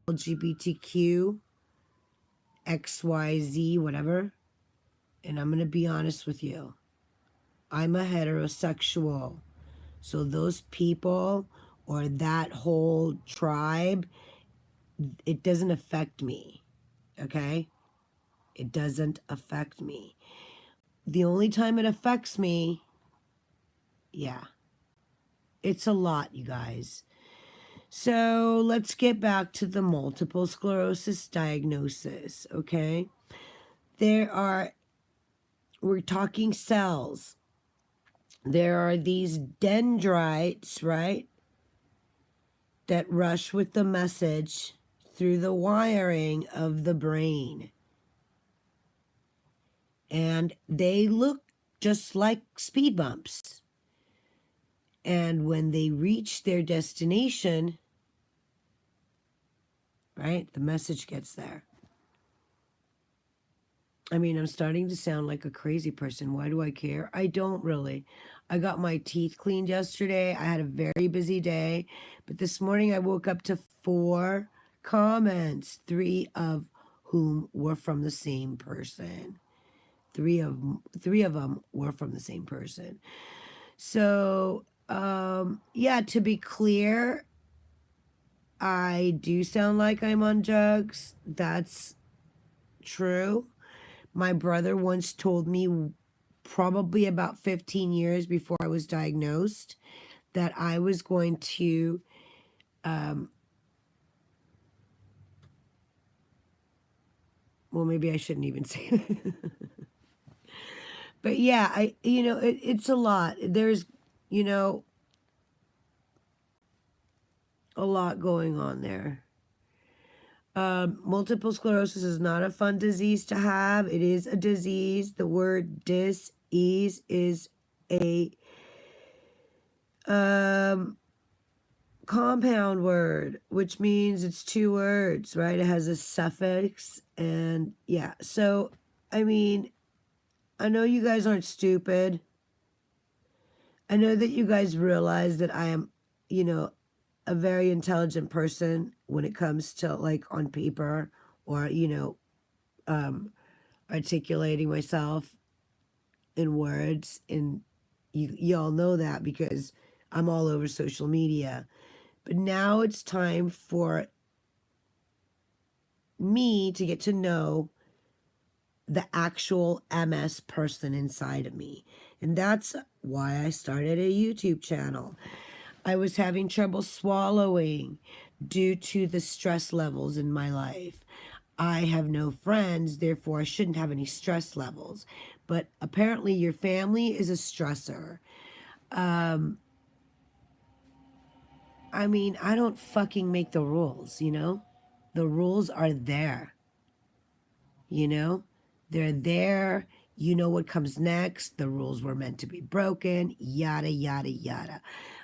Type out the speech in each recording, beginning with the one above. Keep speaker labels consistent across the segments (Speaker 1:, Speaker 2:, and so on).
Speaker 1: LGBTQ, XYZ, whatever. And I'm going to be honest with you. I'm a heterosexual. So those people or that whole tribe, it doesn't affect me. Okay? It doesn't affect me. The only time it affects me, yeah, it's a lot, you guys. So let's get back to the multiple sclerosis diagnosis, okay? We're talking cells. There are these dendrites, right, that rush with the message through the wiring of the brain. And they look just like speed bumps. And when they reach their destination, right, the message gets there. I mean, I'm starting to sound like a crazy person. Why do I care? I don't really. I got my teeth cleaned yesterday. I had a very busy day. But this morning I woke up to 4 comments, 3 of whom were from the same person. 3 of them were from the same person. So, yeah, to be clear, I do sound like I'm on drugs. That's true. My brother once told me, probably about 15 years before I was diagnosed, that I was going to well, maybe I shouldn't even say that. But yeah, it's a lot. There's, a lot going on there. Multiple sclerosis is not a fun disease to have. It is a disease. The word dis-ease is a compound word, which means it's 2 words, right? It has a suffix, and yeah. So, I mean, I know you guys aren't stupid. I know that you guys realize that I am, a very intelligent person when it comes to, like, on paper or, articulating myself in words. And y'all know that because I'm all over social media. But now it's time for me to get to know the actual MS person inside of me. And that's why I started a YouTube channel. I was having trouble swallowing due to the stress levels in my life. I have no friends, therefore I shouldn't have any stress levels. But apparently your family is a stressor. I mean, I don't fucking make the rules, The rules are there. They're there. You know what comes next. The rules were meant to be broken. Yada, yada, yada.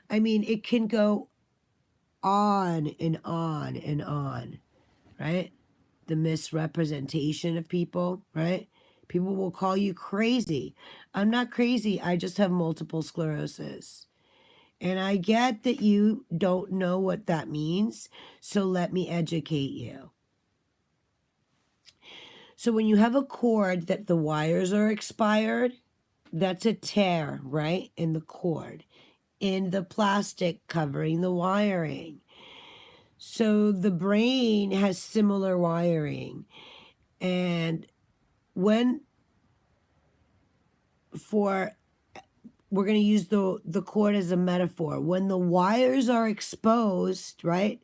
Speaker 1: I mean, it can go on and on and on, right? The misrepresentation of people, right? People will call you crazy. I'm not crazy. I just have multiple sclerosis. And I get that you don't know what that means, so let me educate you. So when you have a cord that the wires are expired, that's a tear, right, in the cord, in the plastic covering the wiring. So the brain has similar wiring. And we're going to use the cord as a metaphor. When the wires are exposed, right,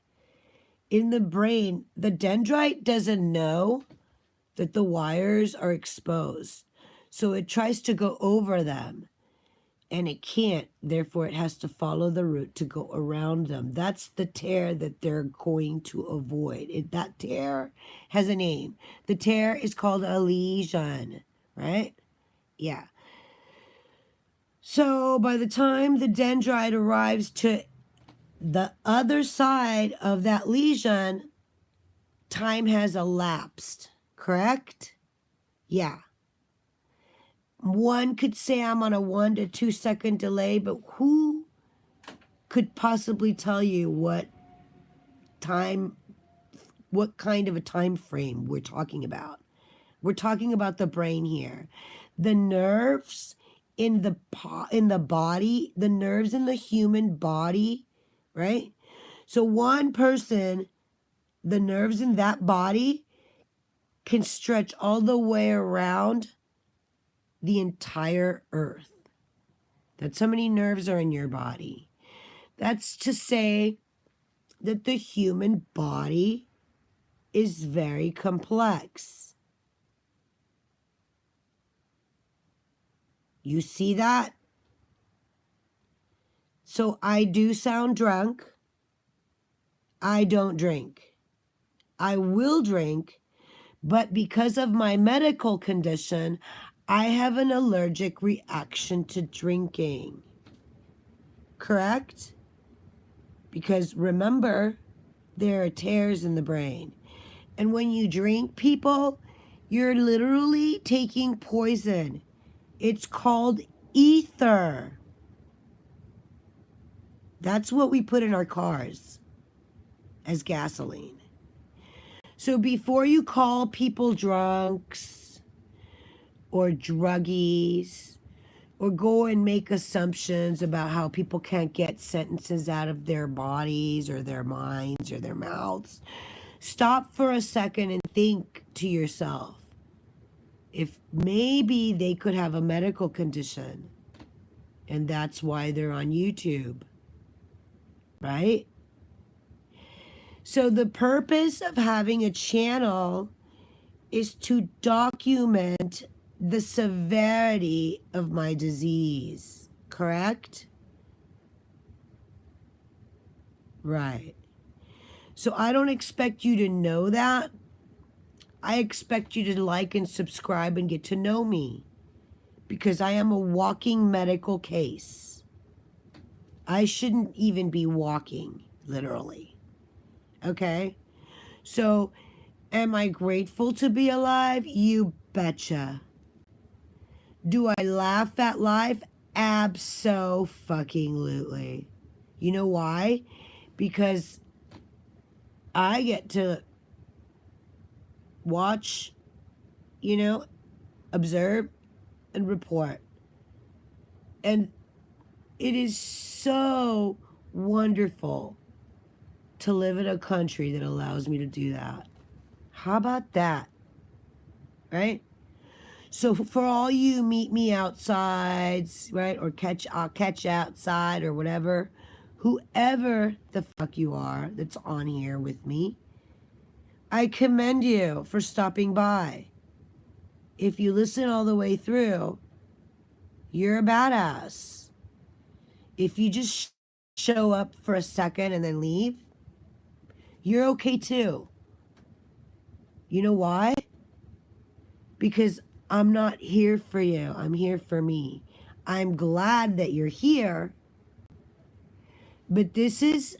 Speaker 1: in the brain, the dendrite doesn't know that the wires are exposed. So it tries to go over them, and it can't. Therefore, it has to follow the route to go around them. That's the tear that they're going to avoid. That tear has a name. The tear is called a lesion, right? Yeah. So by the time the dendrite arrives to the other side of that lesion, time has elapsed, correct? Yeah. One could say I'm on a 1 to 2 second delay, but who could possibly tell you what time what kind of a time frame we're talking about. We're talking about the brain here. The nerves in the body, the nerves in the human body, right? So one person, the nerves in that body can stretch all the way around the entire earth. That's how many nerves are in your body. That's to say that the human body is very complex. You see that? So I do sound drunk. I don't drink. I will drink, but because of my medical condition, I have an allergic reaction to drinking. Correct? Because remember, there are tears in the brain. And when you drink, people, you're literally taking poison. It's called ether. That's what we put in our cars as gasoline. So before you call people drunks or druggies or go and make assumptions about how people can't get sentences out of their bodies or their minds or their mouths, stop for a second and think to yourself if maybe they could have a medical condition and that's why they're on YouTube, right? So the purpose of having a channel is to document the severity of my disease, correct? Right. So I don't expect you to know that. I expect you to like and subscribe and get to know me because I am a walking medical case. I shouldn't even be walking, literally. Okay? So, am I grateful to be alive? You betcha. Do I laugh at life? Abso-fucking-lutely. You know why? Because I get to watch, observe, and report. And it is so wonderful to live in a country that allows me to do that. How about that? Right? So for all you meet me outsides, right? Or I'll catch you outside or whatever. Whoever the fuck you are that's on here with me, I commend you for stopping by. If you listen all the way through, you're a badass. If you just show up for a second and then leave, you're okay too. You know why? Because I'm not here for you. I'm here for me. I'm glad that you're here. But this is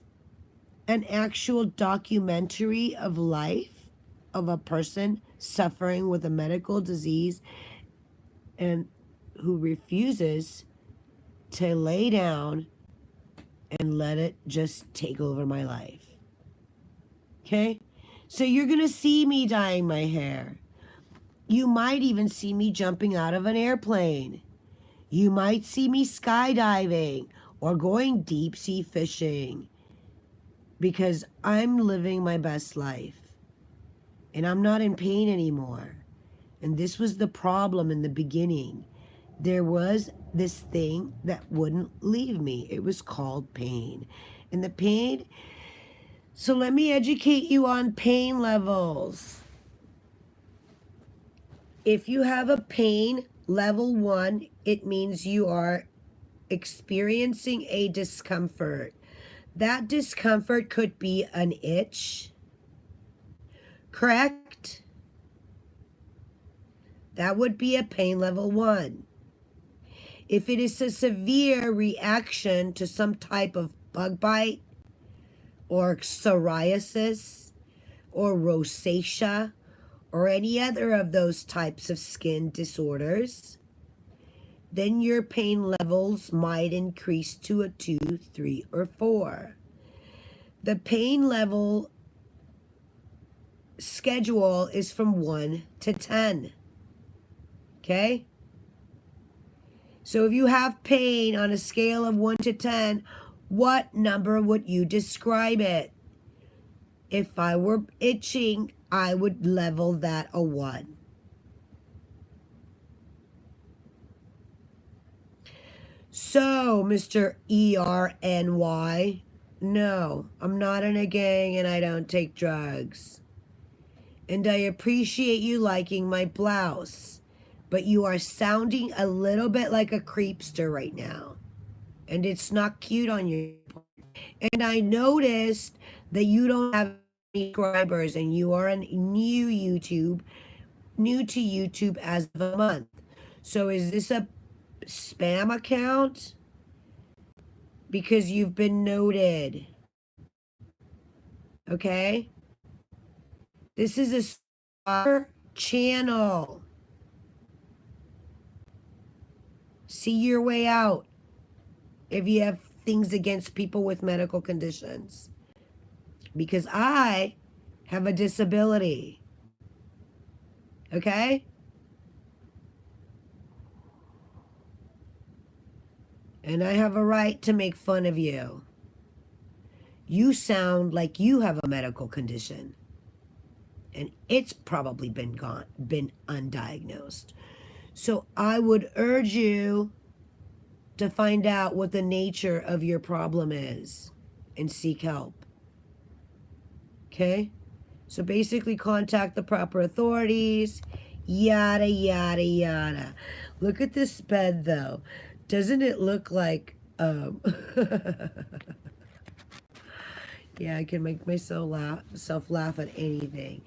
Speaker 1: an actual documentary of life of a person suffering with a medical disease and who refuses to lay down and let it just take over my life. Okay? So you're going to see me dyeing my hair. You might even see me jumping out of an airplane. You might see me skydiving or going deep sea fishing because I'm living my best life and I'm not in pain anymore. And this was the problem in the beginning. There was this thing that wouldn't leave me. It was called pain. And the pain, so let me educate you on pain levels. If you have a pain level 1, it means you are experiencing a discomfort. That discomfort could be an itch, correct? That would be a pain level 1. If it is a severe reaction to some type of bug bite or psoriasis or rosacea or any other of those types of skin disorders, then your pain levels might increase to a 2, 3, or 4. The pain level schedule is from 1 to 10. Okay? So if you have pain on a scale of 1 to 10, what number would you describe it? If I were itching, I would level that a 1. So, Mr. ERNY, no, I'm not in a gang and I don't take drugs. And I appreciate you liking my blouse, but you are sounding a little bit like a creepster right now. And it's not cute on you. And I noticed that you don't have any subscribers and you are new to YouTube as of a month. So is this a spam account? Because you've been noted. Okay? This is a star channel. See your way out if you have things against people with medical conditions. Because I have a disability. Okay? And I have a right to make fun of you. You sound like you have a medical condition. And it's probably been undiagnosed. So I would urge you to find out what the nature of your problem is and seek help. Okay? So basically contact the proper authorities, yada, yada, yada. Look at this bed, though. Doesn't it look like, yeah, I can make myself laugh at anything.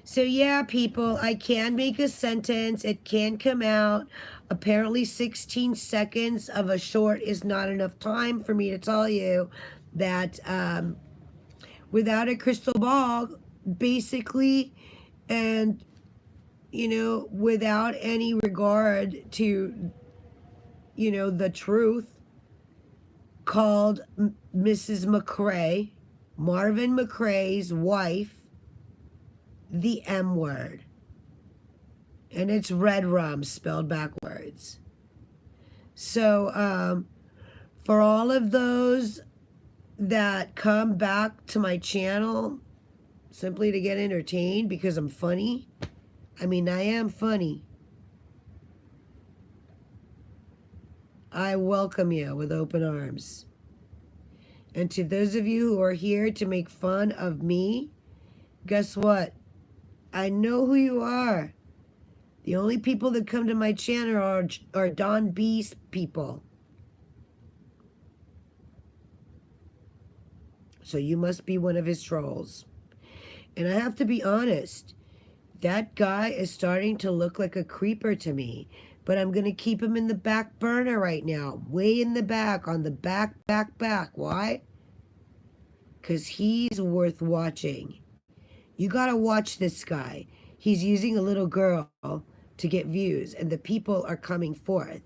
Speaker 1: So yeah, people, I can make a sentence. It can come out. Apparently 16 seconds of a short is not enough time for me to tell you that without a crystal ball, basically, and, you know, without any regard to, you know, the truth, called Mrs. McRae, Marvin McRae's wife, the M word. And it's red rum spelled backwards. So, for all of those that come back to my channel simply to get entertained because I'm funny, I mean, I am funny. I welcome you with open arms. And to those of you who are here to make fun of me, guess what? I know who you are. The only people that come to my channel are Don B's people. So you must be one of his trolls. And I have to be honest, that guy is starting to look like a creeper to me. But I'm going to keep him in the back burner right now. Way in the back, on the back. Why? Because he's worth watching. You got to watch this guy. He's using a little girl to get views. And the people are coming forth.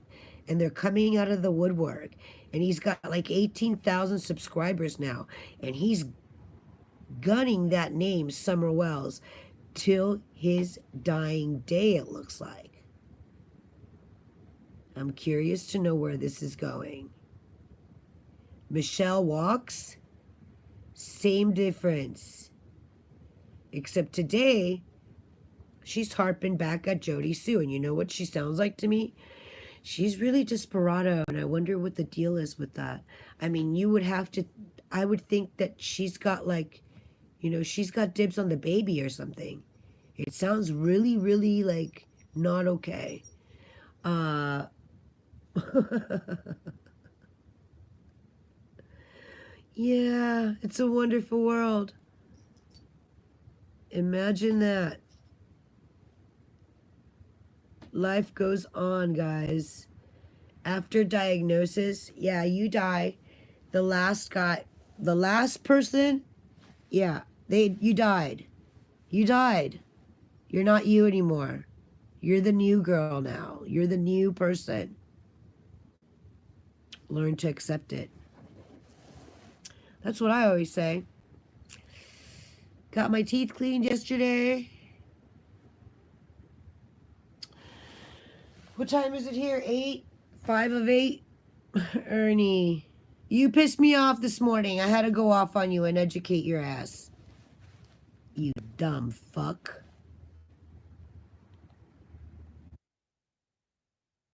Speaker 1: And they're coming out of the woodwork. And he's got like 18,000 subscribers now. And he's gunning that name, Summer Wells, till his dying day, it looks like. I'm curious to know where this is going. Michelle Walks, same difference. Except today, she's harping back at JODISUE. And you know what she sounds like to me? She's really desperado. And I wonder what the deal is with that. I mean, you would have to, I would think that she's got like, you know, she's got dibs on the baby or something. It sounds really, really like not okay. Yeah, it's a wonderful world. Imagine that. Life goes on, guys. After diagnosis, yeah, you die. The last person, yeah, you died. You died. You're not you anymore. You're the new girl now. You're the new person. Learn to accept it. That's what I always say. Got my teeth cleaned yesterday. What time is it here? 8? 5 of 8? Ernie, you pissed me off this morning. I had to go off on you and educate your ass. You dumb fuck.